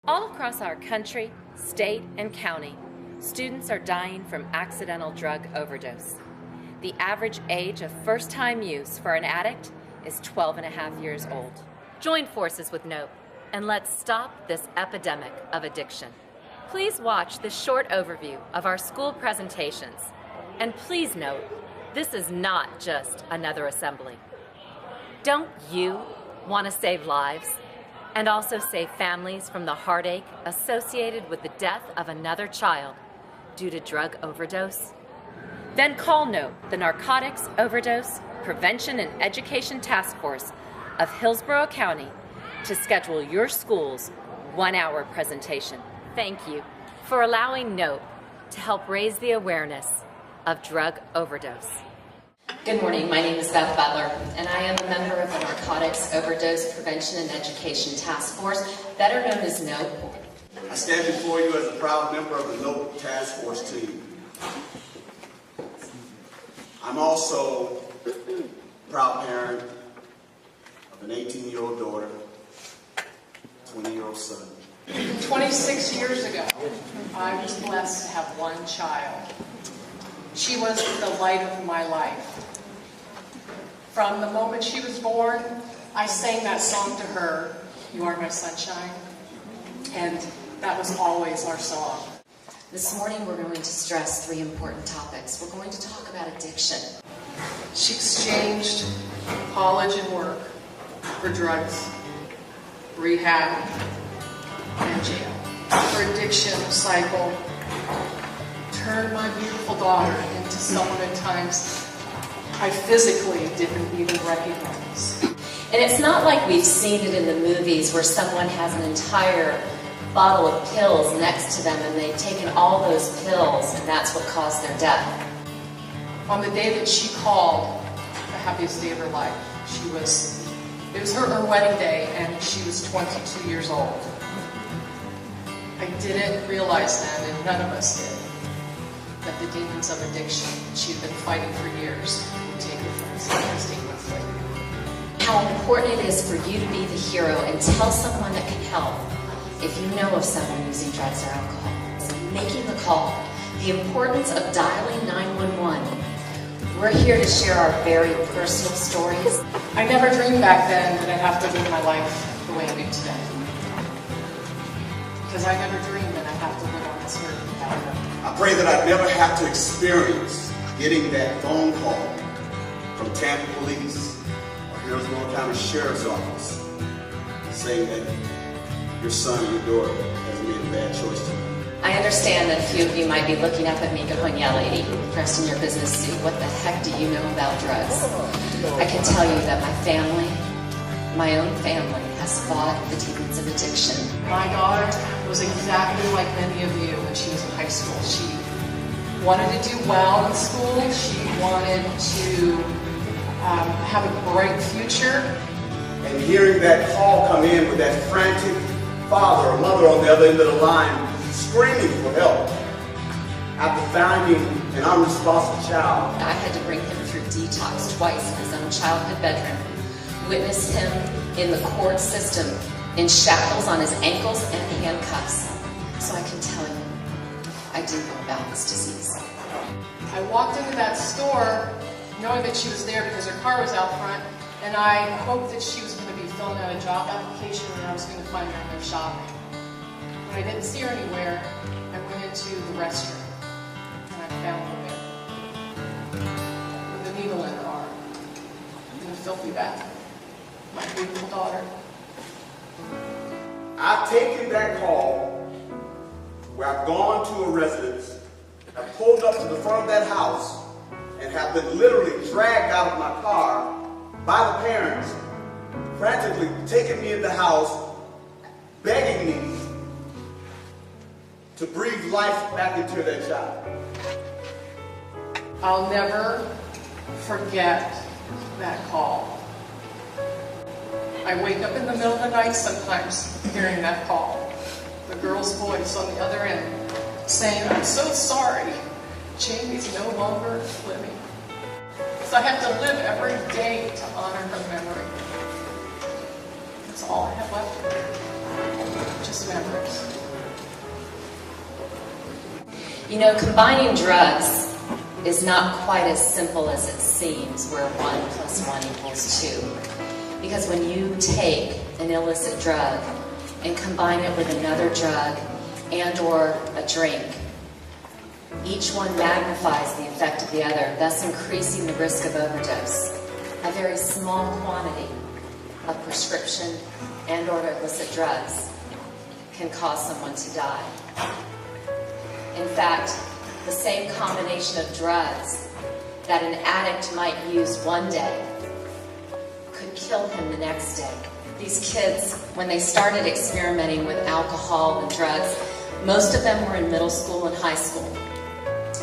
All across our country, state, and county, students are dying from accidental drug overdose. The average age of first-time use for an addict is 12 and a half years old. Join forces with NOPE and let's stop this epidemic of addiction. Please watch this short overview of our school presentations. And please note, this is not just another assembly. Don't you want to save lives and also save families from the heartache associated with the death of another child due to drug overdose? Then call NOPE, the Narcotics Overdose Prevention and Education Task Force of Hillsborough County, to schedule your school's 1-hour presentation. Thank you for allowing NOPE to help raise the awareness of drug overdose. Good morning, my name is Beth Butler, and I am a member of the Narcotics Overdose Prevention and Education Task Force, better known as NOPE. I stand before you as a proud member of the NOPE Task Force team. I'm also a proud parent of an 18-year-old daughter, 20-year-old son. 26 years ago, I was blessed to have one child. She was the light of my life. From the moment she was born, I sang that song to her, "You Are My Sunshine," and that was always our song. This morning we're going to stress 3 important topics. We're going to talk about addiction. She exchanged college and work for drugs, rehab, and jail. Her addiction cycle turned my beautiful daughter into someone at times I physically didn't even recognize. And it's not like we've seen it in the movies where someone has an entire bottle of pills next to them and they've taken all those pills and that's what caused their death. On the day that she called, the happiest day of her life, it was her wedding day and she was 22 years old. I didn't realize then, and none of us did, that the demons of addiction she had been fighting for years would take her from us instinctively. How important it is for you to be the hero and tell someone that can help if you know of someone using drugs or alcohol. Making the call, the importance of dialing 911. We're here to share our very personal stories. I never dreamed back then that I'd have to live my life the way I do today. Because I never dreamed that I'd have to live on this earth without her. I pray that I never have to experience getting that phone call from Tampa Police or Hillsborough County Sheriff's Office saying that your son or your daughter has made a bad choice today. I understand that a few of you might be looking up at me going, "Yeah, lady, dressed in your business suit, what the heck do you know about drugs?" I can tell you that my family, my own family, has fought the demons of addiction. My daughter was exactly like many of you when she was in high school. She wanted to do well in school. She wanted to have a bright future. And hearing that call come in with that frantic father or mother on the other end of the line screaming for help after finding an unresponsive child. I had to bring him through detox twice in his own childhood bedroom, witness him in the court system in shackles on his ankles and handcuffs. So I can tell you, I do know about this disease. I walked into that store knowing that she was there because her car was out front, and I hoped that she was going to be filling out a job application and I was going to find her in there shopping. When I didn't see her anywhere, I went into the restroom and I found her there with a needle in her arm in a filthy bathroom. My beautiful daughter. I've taken that call where I've gone to a residence, I've pulled up to the front of that house, and have been literally dragged out of my car by the parents, frantically taking me in the house, begging me to breathe life back into that child. I'll never forget that call. I wake up in the middle of the night sometimes hearing that call. The girl's voice on the other end saying, "I'm so sorry, Jamie's no longer living." So I have to live every day to honor her memory. That's all I have left of her. Just memories. You know, combining drugs is not quite as simple as it seems, where 1 + 1 = 2. Because when you take an illicit drug and combine it with another drug and or a drink, each one magnifies the effect of the other, thus increasing the risk of overdose. A very small quantity of prescription and or illicit drugs can cause someone to die. In fact, the same combination of drugs that an addict might use one day could kill him the next day. These kids, when they started experimenting with alcohol and drugs, most of them were in middle school and high school,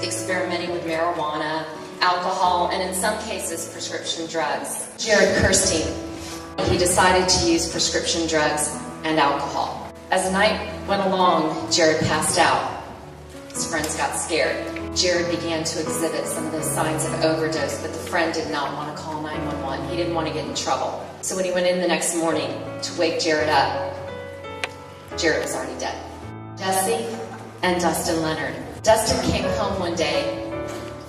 experimenting with marijuana, alcohol, and in some cases, prescription drugs. Jared Kirstein, he decided to use prescription drugs and alcohol. As the night went along, Jared passed out. His friends got scared. Jared began to exhibit some of the signs of overdose, but the friend did not want to call 911. He didn't want to get in trouble. So when he went in the next morning to wake Jared up, Jared was already dead. Jesse and Dustin Leonard. Dustin came home one day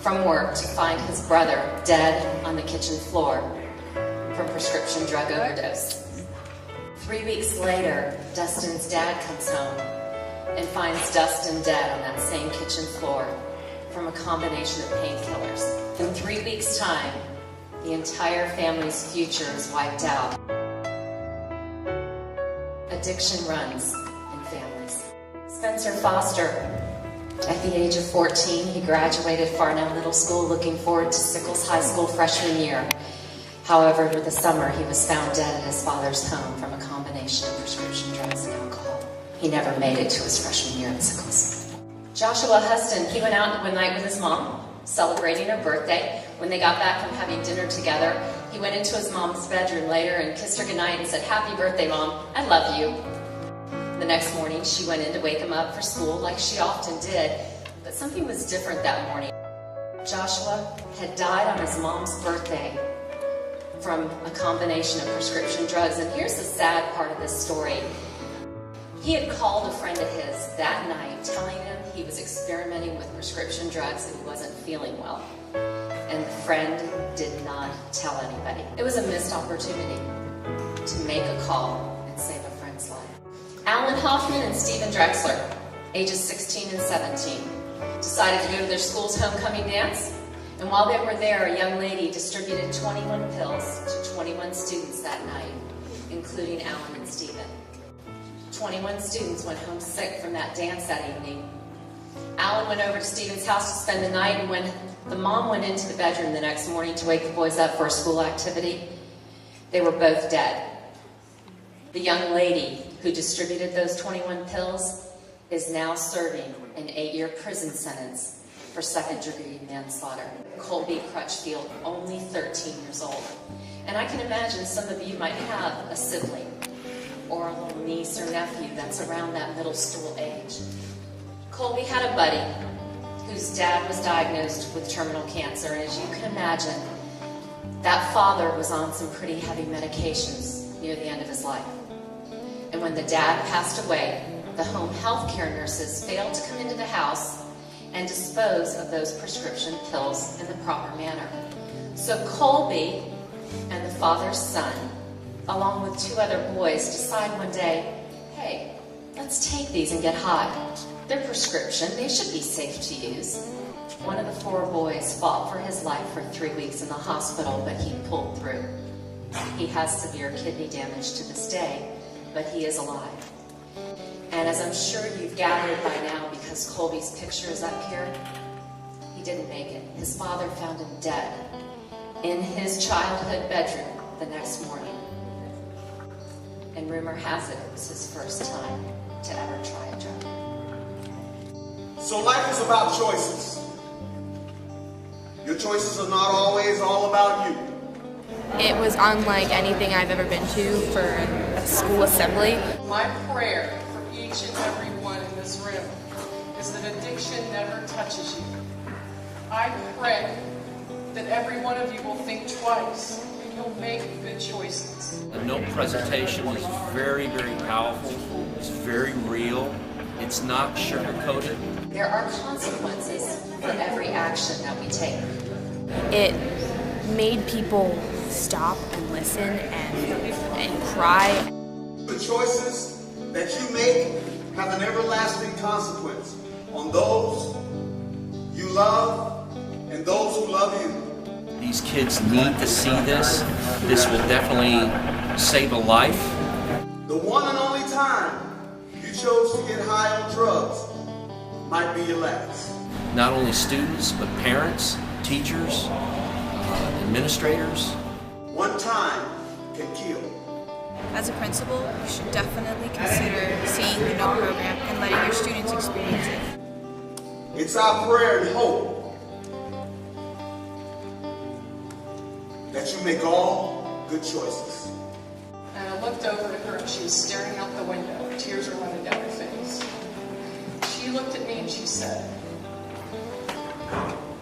from work to find his brother dead on the kitchen floor from prescription drug overdose. 3 weeks later, Dustin's dad comes home and finds Dustin dead on that same kitchen floor from a combination of painkillers. In 3 weeks' time, the entire family's future is wiped out. Addiction runs in families. Spencer Foster, at the age of 14, he graduated Farnell Middle School looking forward to Sickles High School freshman year. However, over the summer, he was found dead at his father's home from a combination of prescription drugs and alcohol. He never made it to his freshman year at Sickles. Joshua Huston, he went out one night with his mom, celebrating her birthday. When they got back from having dinner together, he went into his mom's bedroom later and kissed her goodnight and said, "Happy birthday, Mom. I love you." The next morning, she went in to wake him up for school like she often did, but something was different that morning. Joshua had died on his mom's birthday from a combination of prescription drugs. And here's the sad part of this story. He had called a friend of his that night telling him he was experimenting with prescription drugs and he wasn't feeling well. And the friend did not tell anybody. It was a missed opportunity to make a call and save a friend's life. Alan Hoffman and Stephen Drexler, ages 16 and 17, decided to go to their school's homecoming dance. And while they were there, a young lady distributed 21 pills to 21 students that night, including Alan and Stephen. 21 students went home sick from that dance that evening. Alan went over to Stephen's house to spend the night, and when the mom went into the bedroom the next morning to wake the boys up for a school activity, they were both dead. The young lady who distributed those 21 pills is now serving an 8-year prison sentence for second-degree manslaughter. Colby Crutchfield, only 13 years old. And I can imagine some of you might have a sibling or a little niece or nephew that's around that middle school age. Colby had a buddy whose dad was diagnosed with terminal cancer, and as you can imagine, that father was on some pretty heavy medications near the end of his life. And when the dad passed away, the home health care nurses failed to come into the house and dispose of those prescription pills in the proper manner. So Colby and the father's son, along with 2 other boys, decide one day, hey, let's take these and get high. They're prescription, they should be safe to use. One of the 4 boys fought for his life for 3 weeks in the hospital, but he pulled through. He has severe kidney damage to this day, but he is alive. And as I'm sure you've gathered by now, because Colby's picture is up here, he didn't make it. His father found him dead in his childhood bedroom the next morning. And rumor has it was his first time to ever try a drug. So life is about choices. Your choices are not always all about you. It was unlike anything I've ever been to for a school assembly. My prayer for each and every one in this room is that addiction never touches you. I pray that every one of you will think twice and you'll make good choices. The note presentation was very, very powerful. It's very real. It It's not sugar-coated. There are consequences for every action that we take. It made people stop and listen and cry. The choices that you make have an everlasting consequence on those you love and those who love you. These kids need to see this. This will definitely save a life. The one and only time you chose to get high on drugs might be your last. Not only students, but parents, teachers, administrators. One time can kill. As a principal, you should definitely consider seeing the NO program and letting your students experience it. It's our prayer and hope that you make all good choices. And I looked over at her and she was staring out the window. Tears were running down her face. She looked at me and she said,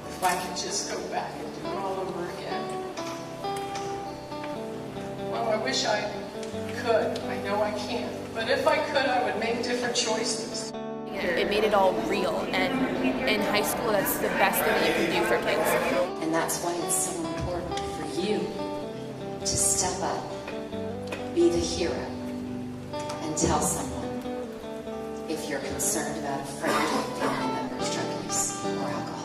if I could just go back and do it all over again. Well, I wish I could. I know I can't. But if I could, I would make different choices. It made it all real, and in high school, that's the best thing that you can do for kids. And that's why it's so important for you to step up, be the hero, and tell someone if you're concerned about a friend or family member's drug use or alcohol.